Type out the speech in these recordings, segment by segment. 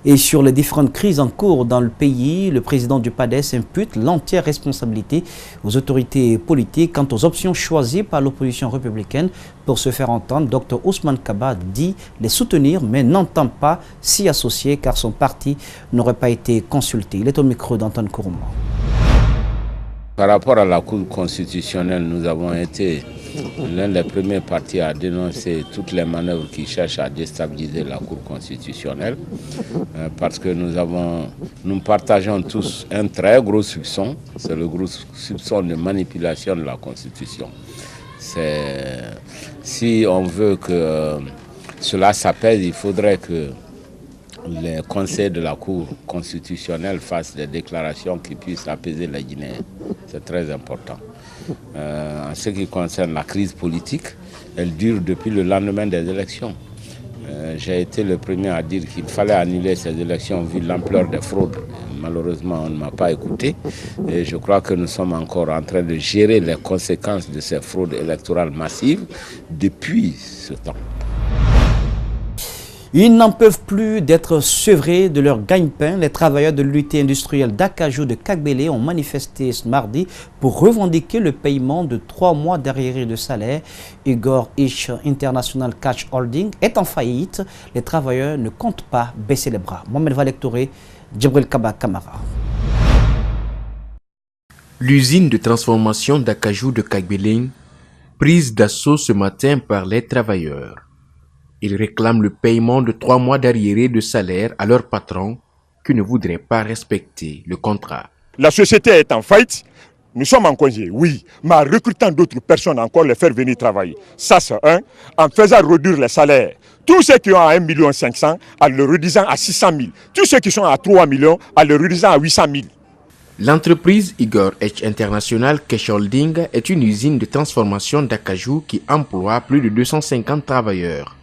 Et sur les différentes crises en cours dans le pays, le président du PADES impute l'entière responsabilité aux autorités politiques quant aux options choisies par l'opposition républicaine pour se faire entendre. Dr Ousmane Kaba dit les soutenir mais n'entend pas s'y associer car son parti n'aurait pas été consulté. Il est au micro d'Antoine Kourouma. Par rapport à la Cour constitutionnelle, nous avons été l'un des premiers partis à dénoncer toutes les manœuvres qui cherchent à déstabiliser la Cour constitutionnelle parce que nous partageons tous un très gros soupçon, c'est le gros soupçon de manipulation de la Constitution. Si on veut que cela s'apaise, il faudrait que les conseils de la Cour constitutionnelle fassent des déclarations qui puissent apaiser les Guinéens. C'est très important. En ce qui concerne la crise politique, elle dure depuis le lendemain des élections. J'ai été le premier à dire qu'il fallait annuler ces élections vu l'ampleur des fraudes. Malheureusement, on ne m'a pas écouté. Et je crois que nous sommes encore en train de gérer les conséquences de ces fraudes électorales massives depuis ce temps. Ils n'en peuvent plus d'être sevrés de leur gagne-pain. Les travailleurs de l'unité industrielle d'Akajou de Kagbélé ont manifesté ce mardi pour revendiquer le paiement de 3 mois d'arriérés de salaire. Igor Ish International Cash Holding est en faillite. Les travailleurs ne comptent pas baisser les bras. Mohamed Valek Touré, Djibril Kaba Kamara. L'usine de transformation d'Akajou de Kagbélé, prise d'assaut ce matin par les travailleurs. Ils réclament le paiement de 3 mois d'arriérés de salaire à leur patron qui ne voudrait pas respecter le contrat. La société est en faillite, nous sommes en congé, oui, mais en recrutant d'autres personnes encore les faire venir travailler. Ça c'est un, en faisant réduire les salaires. Tous ceux qui ont à 1,5 million, en le réduisant à 600 000. Tous ceux qui sont à 3 millions, en le réduisant à 800 000. L'entreprise Igor H International Cash Holding est une usine de transformation d'Akajou qui emploie plus de 250 travailleurs.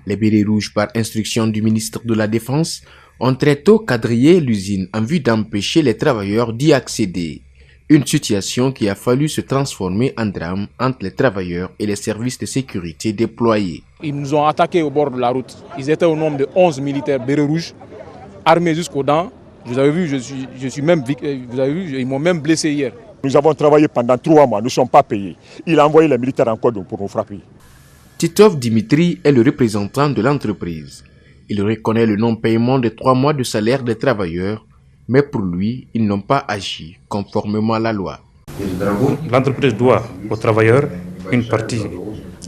Les bérets rouges, par instruction du ministre de la Défense, ont très tôt quadrillé l'usine en vue d'empêcher les travailleurs d'y accéder. Une situation qui a fallu se transformer en drame entre les travailleurs et les services de sécurité déployés. Ils nous ont attaqués au bord de la route. Ils étaient au nombre de 11 militaires bérets rouges, armés jusqu'aux dents. Vous avez vu, je suis même, vous avez vu, ils m'ont même blessé hier. Nous avons travaillé pendant 3 mois, nous ne sommes pas payés. Il a envoyé les militaires encore pour nous frapper. Titov Dimitri est le représentant de l'entreprise. Il reconnaît le non-paiement de 3 mois de salaire des travailleurs, mais pour lui, ils n'ont pas agi conformément à la loi. L'entreprise doit aux travailleurs une partie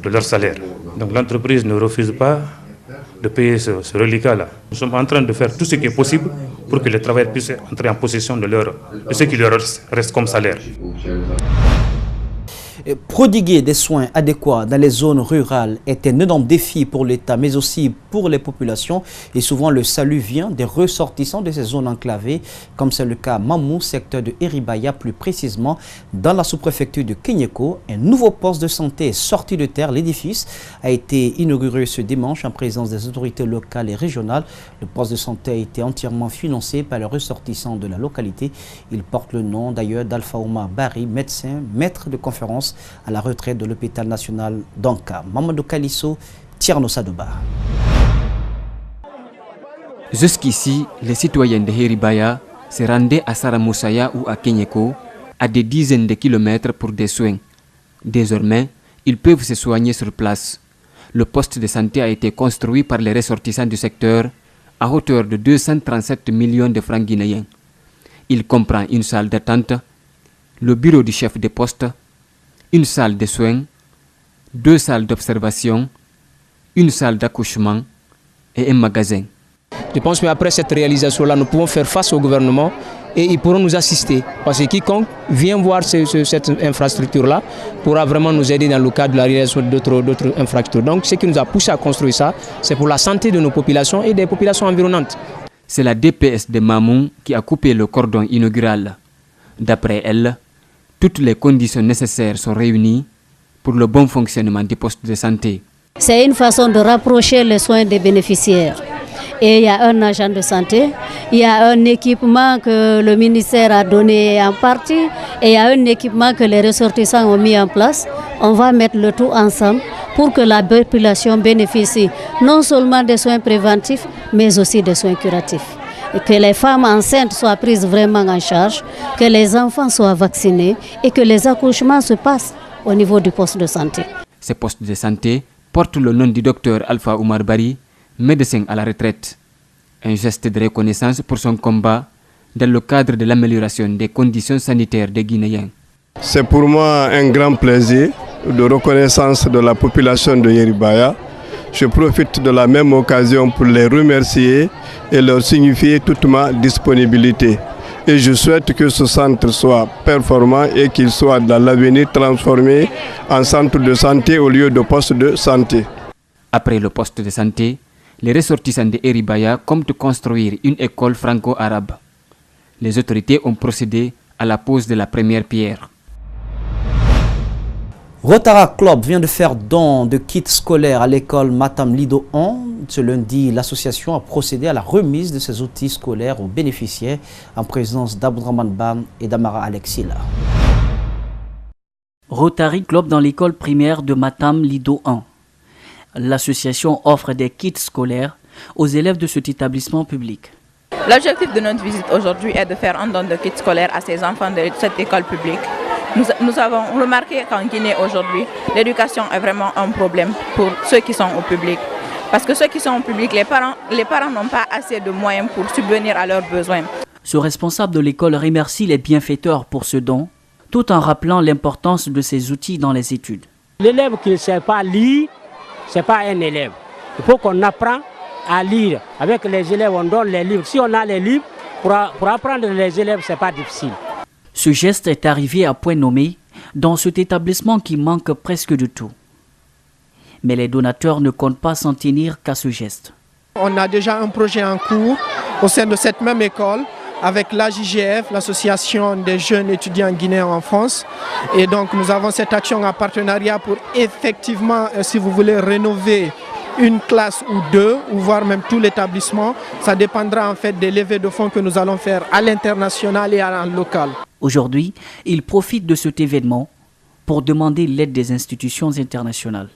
de leur salaire. Donc l'entreprise ne refuse pas de payer ce reliquat-là. Nous sommes en train de faire tout ce qui est possible pour que les travailleurs puissent entrer en possession de ce qui leur reste comme salaire. Prodiguer des soins adéquats dans les zones rurales est un énorme défi pour l'État, mais aussi pour les populations. Et souvent, le salut vient des ressortissants de ces zones enclavées, comme c'est le cas à Mamou, secteur de Eribaya, plus précisément dans la sous-préfecture de Kenyeko. Un nouveau poste de santé est sorti de terre. L'édifice a été inauguré ce dimanche en présence des autorités locales et régionales. Le poste de santé a été entièrement financé par les ressortissants de la localité. Il porte le nom d'ailleurs d'Alpha Oumar Bari, médecin, maître de conférence à la retraite de l'hôpital national d'Anka. Mamadou Kalisso, Tierno Sadouba. Jusqu'ici, les citoyens de Heribaya se rendaient à Saramoussaya ou à Kenyeko, à des dizaines de kilomètres pour des soins. Désormais, ils peuvent se soigner sur place. Le poste de santé a été construit par les ressortissants du secteur à hauteur de 237 millions de francs guinéens. Il comprend une salle d'attente, le bureau du chef de poste, une salle de soins, 2 salles d'observation, une salle d'accouchement et un magasin. Je pense qu'après cette réalisation-là, nous pouvons faire face au gouvernement et ils pourront nous assister. Parce que quiconque vient voir cette infrastructure-là pourra vraiment nous aider dans le cadre de la réalisation d'autres infrastructures. Donc ce qui nous a poussé à construire ça, c'est pour la santé de nos populations et des populations environnantes. C'est la DPS de Mamou qui a coupé le cordon inaugural. D'après elle, toutes les conditions nécessaires sont réunies pour le bon fonctionnement des postes de santé. C'est une façon de rapprocher les soins des bénéficiaires. Et il y a un agent de santé, il y a un équipement que le ministère a donné en partie et il y a un équipement que les ressortissants ont mis en place. On va mettre le tout ensemble pour que la population bénéficie non seulement des soins préventifs, mais aussi des soins curatifs. Et que les femmes enceintes soient prises vraiment en charge, que les enfants soient vaccinés et que les accouchements se passent au niveau du poste de santé. Ces postes de santé portent le nom du docteur Alpha Oumar Bari, médecin à la retraite. Un geste de reconnaissance pour son combat dans le cadre de l'amélioration des conditions sanitaires des Guinéens. C'est pour moi un grand plaisir de reconnaissance de la population de Yeribaya. Je profite de la même occasion pour les remercier et leur signifier toute ma disponibilité. Et je souhaite que ce centre soit performant et qu'il soit dans l'avenir transformé en centre de santé au lieu de poste de santé. Après le poste de santé, les ressortissants de Yeribaya comptent construire une école franco-arabe. Les autorités ont procédé à la pose de la première pierre. Rotara Club vient de faire don de kits scolaires à l'école Matam Lido 1. Ce lundi, l'association a procédé à la remise de ces outils scolaires aux bénéficiaires en présence d'Aboudraman Bam et d'Amara Alexila. Rotary Club dans l'école primaire de Matam Lido 1. L'association offre des kits scolaires aux élèves de cet établissement public. L'objectif de notre visite aujourd'hui est de faire un don de kits scolaires à ces enfants de cette école publique. Nous avons remarqué qu'en Guinée aujourd'hui, l'éducation est vraiment un problème pour ceux qui sont au public. Parce que ceux qui sont au public, les parents n'ont pas assez de moyens pour subvenir à leurs besoins. Ce responsable de l'école remercie les bienfaiteurs pour ce don, tout en rappelant l'importance de ces outils dans les études. L'élève qui ne sait pas lire, ce n'est pas un élève. Il faut qu'on apprenne à lire. Avec les élèves, on donne les livres. Si on a les livres, pour apprendre les élèves, ce n'est pas difficile. Ce geste est arrivé à point nommé dans cet établissement qui manque presque de tout. Mais les donateurs ne comptent pas s'en tenir qu'à ce geste. On a déjà un projet en cours au sein de cette même école avec l'AJGF, l'Association des jeunes étudiants guinéens en France. Et donc nous avons cette action en partenariat pour effectivement, si vous voulez, rénover une classe ou deux, ou voire même tout l'établissement. Ça dépendra en fait des levées de fonds que nous allons faire à l'international et à l'en local. Aujourd'hui, ils profitent de cet événement pour demander l'aide des institutions internationales.